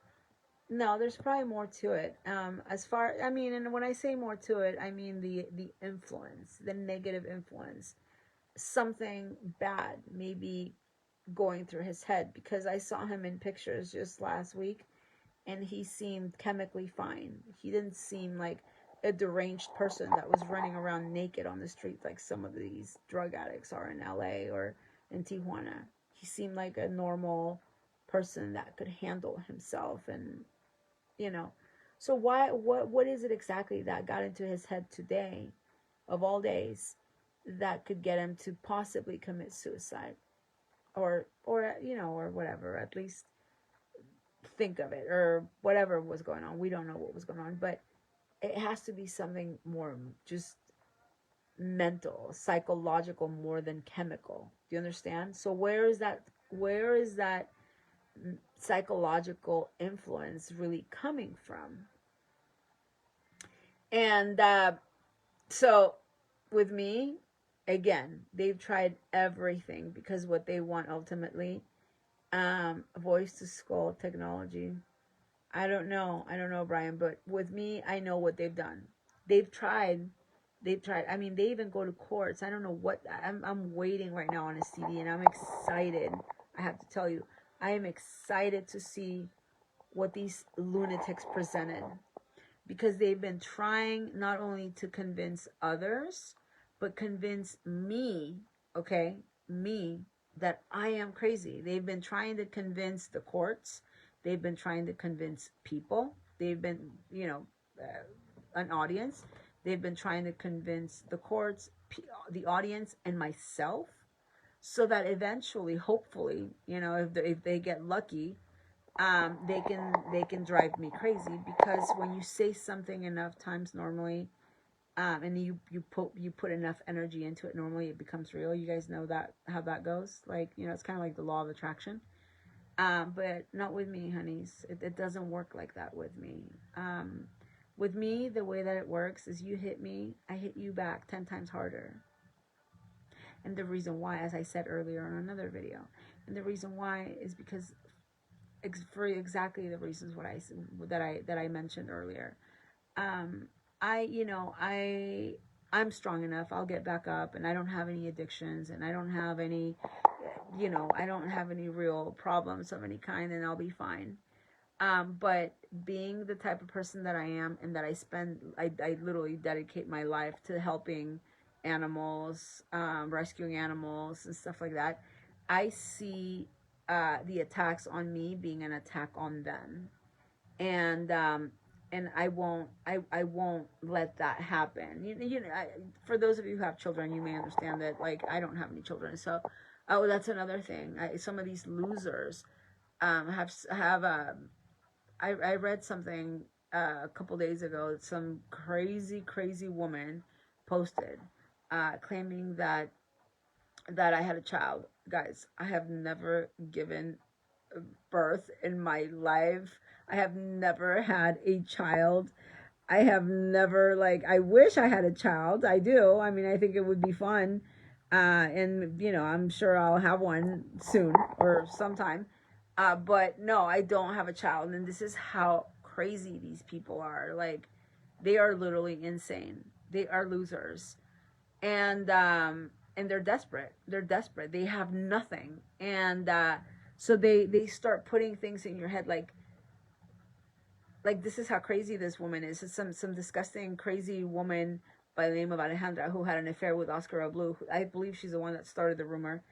No, there's probably more to it. I mean, and when I say more to it, I mean the influence, the negative influence. Something bad maybe going through his head, because I saw him in pictures just last week and he seemed chemically fine. He didn't seem like a deranged person that was running around naked on the street like some of these drug addicts are in LA or in Tijuana. He seemed like a normal person that could handle himself, and you know. So what is it exactly that got into his head today, of all days, that could get him to possibly commit suicide? Or whatever, at least think of it, or whatever was going on. We don't know what was going on, but it has to be something more just mental, psychological more than chemical. Do you understand? So where is that psychological influence really coming from? And so with me, again, they've tried everything because what they want ultimately, voice to skull technology. I don't know, Brian, but with me, I know what they've done. They've tried. They've tried. I mean, they even go to courts. I don't know what. I'm waiting right now on a CD, and I'm excited. I have to tell you, I am excited to see what these lunatics presented, because they've been trying not only to convince others, but convince me, okay, me, that I am crazy. They've been trying to convince the courts. They've been trying to convince people. They've been, an audience. They've been trying to convince the courts, the audience, and myself, so that eventually, hopefully, if they get lucky, they can drive me crazy, because when you say something enough times normally, and you put enough energy into it, normally it becomes real. You guys know that, how that goes. Like, it's kind of like the law of attraction. But not with me, honeys. It doesn't work like that with me. With me, the way that it works is, you hit me, I hit you back 10 times harder. And the reason why, as I said earlier on another video, and the reason why is because for exactly the reasons that I mentioned earlier. I'm strong enough. I'll get back up, and I don't have any addictions, and I don't have any, I don't have any real problems of any kind, and I'll be fine. But being the type of person that I am, and that I literally dedicate my life to helping animals, rescuing animals and stuff like that, I see the attacks on me being an attack on them. And I won't let that happen. For those of you who have children, you may understand that, like, I don't have any children, so that's another thing. Some of these losers have I read something a couple days ago that some crazy woman posted, claiming that I had a child. Guys, I have never given birth in my life. I have never had a child. I have never, like, I wish I had a child. I do. I mean, I think it would be fun. And, I'm sure I'll have one soon or sometime. But no, I don't have a child. And this is how crazy these people are. Like, they are literally insane. They are losers. And they're desperate. They're desperate. They have nothing. And, so they start putting things in your head, like this is how crazy this woman is. It's some disgusting, crazy woman by the name of Alejandra, who had an affair with Oscar Blue. I believe she's the one that started the rumor.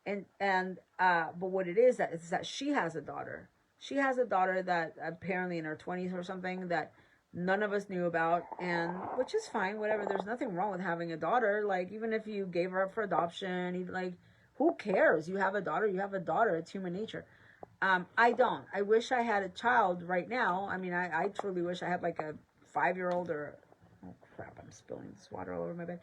But what it is that she has a daughter. She has a daughter that apparently in her 20s or something, that none of us knew about, and which is fine, whatever. There's nothing wrong with having a daughter. Like, even if you gave her up for adoption, even, like, who cares? You have a daughter, you have a daughter. It's human nature. I don't. I wish I had a child right now. I mean, I truly wish I had, like, a 5-year-old or, oh crap, I'm spilling this water all over my bed.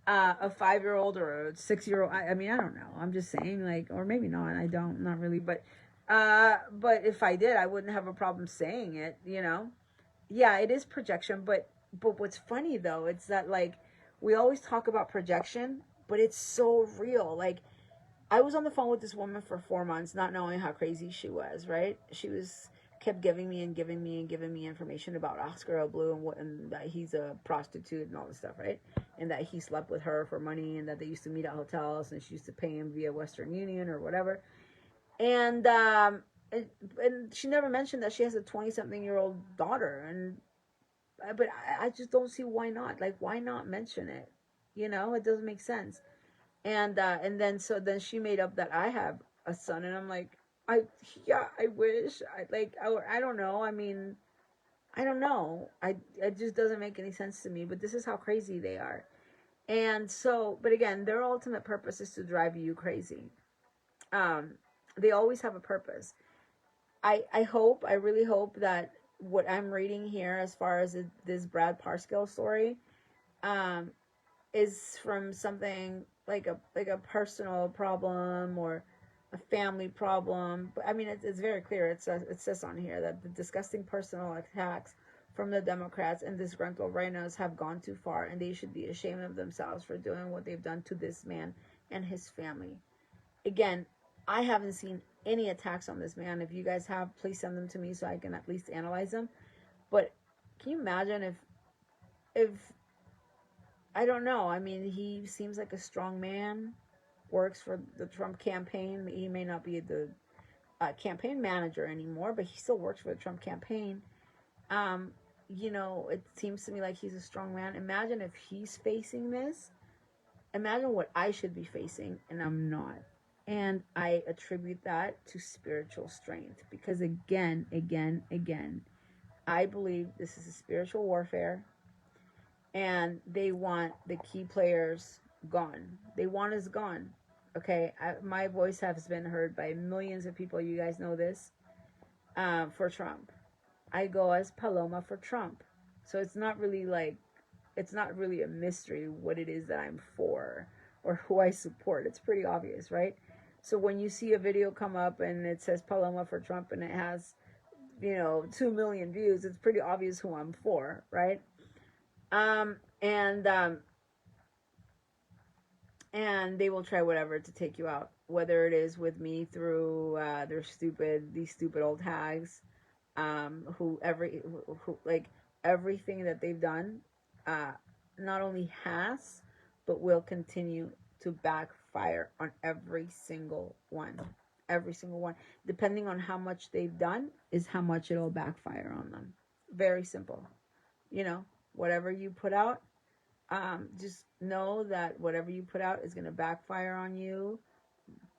A 5-year-old or a 6-year-old. I mean, I don't know. I'm just saying, like, or maybe not. I don't, not really. But if I did, I wouldn't have a problem saying it, Yeah, it is projection, but what's funny though, it's that, like, we always talk about projection, but it's so real. Like, I was on the phone with this woman for 4 months, not knowing how crazy she was, right? She kept giving me information about Oscar Blue, and that he's a prostitute and all this stuff, right? And that he slept with her for money, and that they used to meet at hotels, and she used to pay him via Western Union or whatever. And she never mentioned that she has a 20-something-year-old daughter. But I just don't see why not. Like, why not mention it? It doesn't make sense. And then she made up that I have a son, and I'm like, I wish. I don't know. I mean, I don't know. It just doesn't make any sense to me. But this is how crazy they are. And so, but again, their ultimate purpose is to drive you crazy. They always have a purpose. I really hope that what I'm reading here, as far as this Brad Parscale story, is from something like a personal problem or a family problem. But I mean, it's very clear. It says on here that the disgusting personal attacks from the Democrats and disgruntled rhinos have gone too far, and they should be ashamed of themselves for doing what they've done to this man and his family. Again, I haven't seen any attacks on this man. If you guys have, please send them to me so I can at least analyze them. But can you imagine if I don't know. I mean, he seems like a strong man, works for the Trump campaign. He may not be the campaign manager anymore, but he still works for the Trump campaign. You know, it seems to me like he's a strong man. Imagine if he's facing this. Imagine what I should be facing, and I'm not. And I attribute that to spiritual strength. Because again, I believe this is a spiritual warfare. And they want the key players gone. They want us gone. Okay, my voice has been heard by millions of people. You guys know this. For Trump, I go as Paloma for Trump. So it's not really a mystery what it is that I'm for or who I support. It's pretty obvious, right? So when you see a video come up and it says Paloma for Trump and it has, 2 million views, it's pretty obvious who I'm for, right? And they will try whatever to take you out, whether it is with me through these stupid old hags, who everything that they've done, not only has, but will continue to backfire on every single one. Every single one. Depending on how much they've done is how much it'll backfire on them. Very simple. Whatever you put out, just know that whatever you put out is going to backfire on you,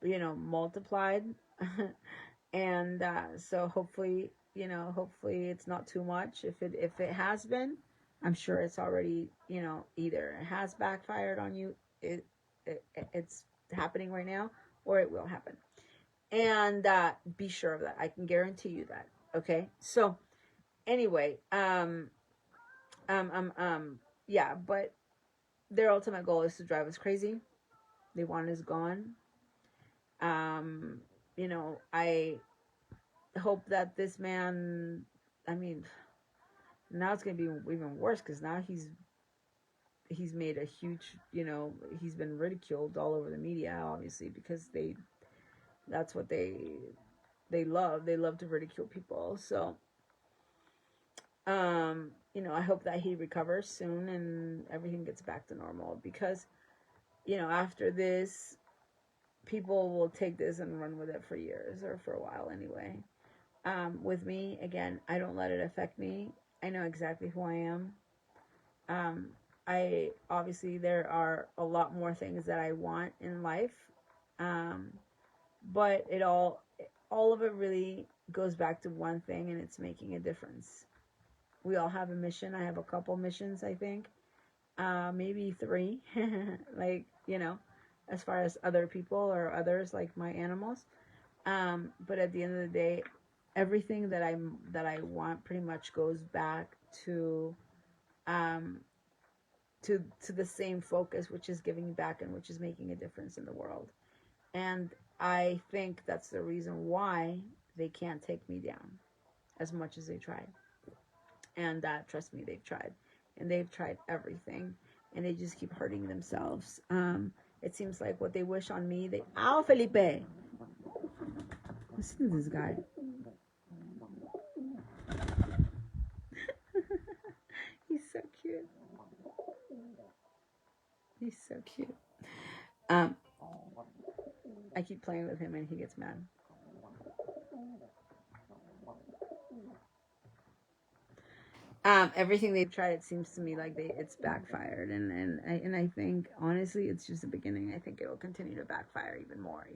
multiplied. And so hopefully it's not too much. If it has been, I'm sure it's already, either it has backfired on you, it's happening right now, or it will happen. And be sure of that. I can guarantee you that. Okay. So anyway, yeah, but their ultimate goal is to drive us crazy. They want us gone. I hope that this man, I mean, now it's going to be even worse, because now he's made a huge, he's been ridiculed all over the media, obviously, because that's what they love. They love to ridicule people. So, I hope that he recovers soon and everything gets back to normal, because, after this, people will take this and run with it for years, or for a while anyway. With me, again, I don't let it affect me. I know exactly who I am. Obviously there are a lot more things that I want in life. But all of it really goes back to one thing, and it's making a difference. We all have a mission. I have a couple missions, I think. Maybe 3, as far as other people or others, like my animals. But at the end of the day, everything that I want pretty much goes back to the same focus, which is giving back and which is making a difference in the world. And I think that's the reason why they can't take me down as much as they tried. And trust me, they've tried. And they've tried everything. And they just keep hurting themselves. It seems like what they wish on me, Ow, Felipe! Listen to this guy. He's so cute. He's so cute. I keep playing with him and he gets mad. Everything they've tried, it seems to me like it's backfired, and I think honestly it's just the beginning. I think it will continue to backfire even more.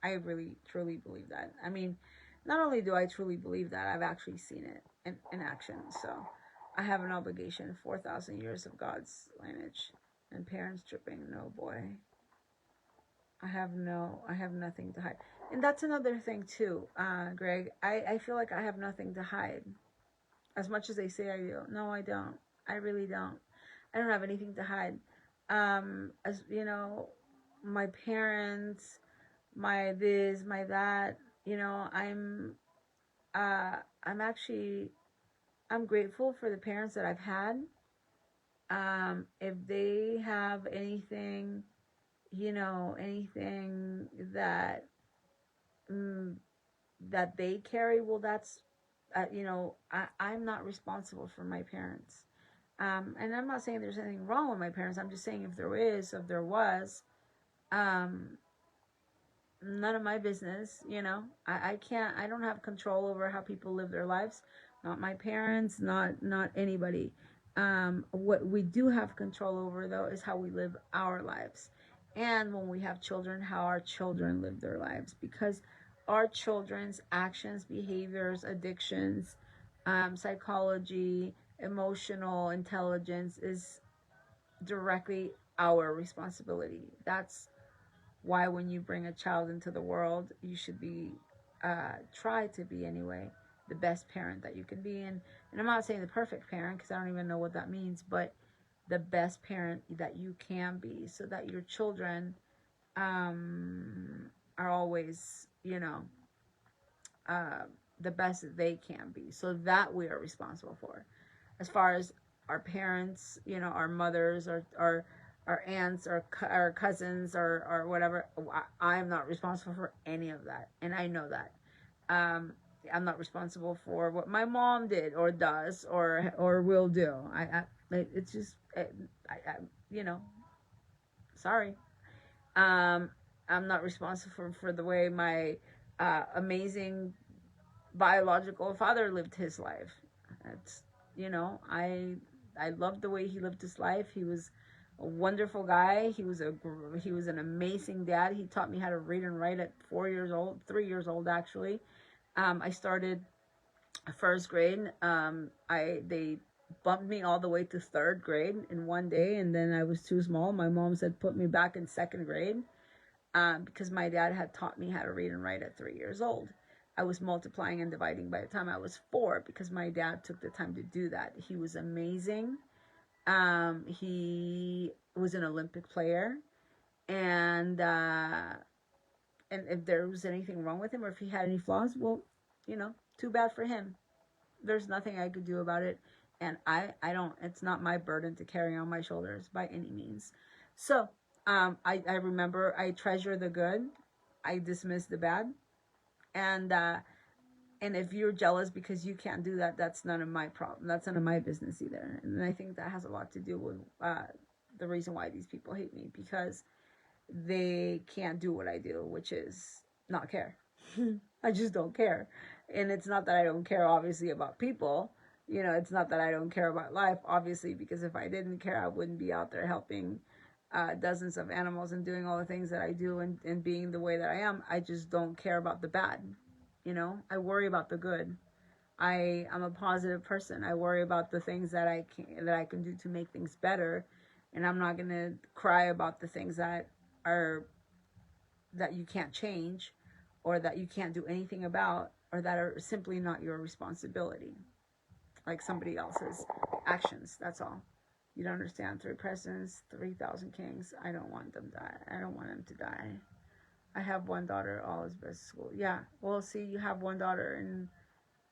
I really truly believe that. I mean, not only do I truly believe that, I've actually seen it in action. So I have an obligation. 4,000 years of God's lineage and parents dripping. No boy, I have nothing to hide. And that's another thing too, Greg. I feel like I have nothing to hide. As much as they say I do. No, I don't. I really don't. I don't have anything to hide. As you know, my parents, my this, my that, you know, I'm actually, I'm grateful for the parents that I've had. If they have anything, you know, anything that mm, that they carry, well, that's, you know, I'm not responsible for my parents. And I'm not saying there's anything wrong with my parents. I'm just saying if there is, if there was, um, none of my business, you know. I can't, I don't have control over how people live their lives. Not my parents, not anybody. What we do have control over though is how we live our lives. And when we have children, how our children live their lives. Because our children's actions, behaviors, addictions, psychology, emotional intelligence is directly our responsibility. That's why when you bring a child into the world, you should be, try to be anyway, the best parent that you can be. And I'm not saying the perfect parent because I don't even know what that means, but the best parent that you can be so that your children are always, you know, uh, the best that they can be. So that we are responsible for. As far as our parents, you know, our mothers, our aunts, our cousins, or whatever, I'm not responsible for any of that, and I know that. Um, I'm not responsible for what my mom did or does or will do. It's just, you know, sorry. Um, I'm not responsible for the way my amazing biological father lived his life. That's, you know, I loved the way he lived his life. He was a wonderful guy. He was an amazing dad. He taught me how to read and write at 4 years old, 3 years old actually. I started first grade. They bumped me all the way to third grade in one day, and then I was too small. My mom said put me back in second grade, because my dad had taught me how to read and write at 3 years old. I was multiplying and dividing by the time I was 4 because my dad took the time to do that. He was amazing. He was an Olympic player, and if there was anything wrong with him or if he had any flaws, well, you know, too bad for him. There's nothing I could do about it, and I don't. It's not my burden to carry on my shoulders by any means. So I remember I treasure the good, I dismiss the bad, and if you're jealous because you can't do that, that's none of my problem. That's none of my business either. And I think that has a lot to do with the reason why these people hate me, because they can't do what I do, which is not care. I just don't care. And it's not that I don't care, obviously, about people. You know, it's not that I don't care about life, obviously, because if I didn't care, I wouldn't be out there helping dozens of animals and doing all the things that I do, and being the way that I am. I just don't care about the bad. You know, I worry about the good. I'm a positive person. I worry about the things that I can do to make things better, and I'm not gonna cry about the things that you can't change, or that you can't do anything about, or that are simply not your responsibility, like somebody else's actions. That's all. You don't understand. 3 presidents, 3,000 kings. I don't want them to die. I don't want them to die. I have one daughter, all is best school. Yeah, well, see, you have one daughter,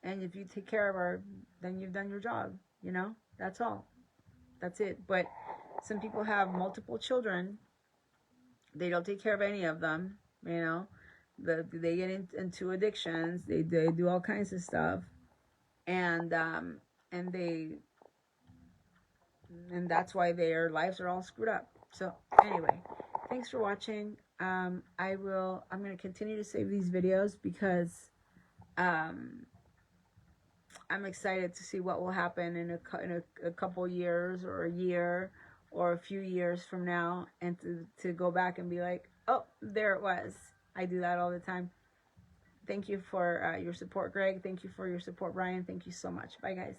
and if you take care of her, then you've done your job. You know, that's all. That's it. But some people have multiple children. They don't take care of any of them. You know, they get into addictions. They do all kinds of stuff, and they and that's why their lives are all screwed up. So anyway, thanks for watching. I'm going to continue to save these videos because I'm excited to see what will happen in a couple years, or a year, or a few years from now, and to go back and be like, oh, there it was. I do that all the time. Thank you for your support, Greg. Thank you for your support, Brian. Thank you so much. Bye, guys.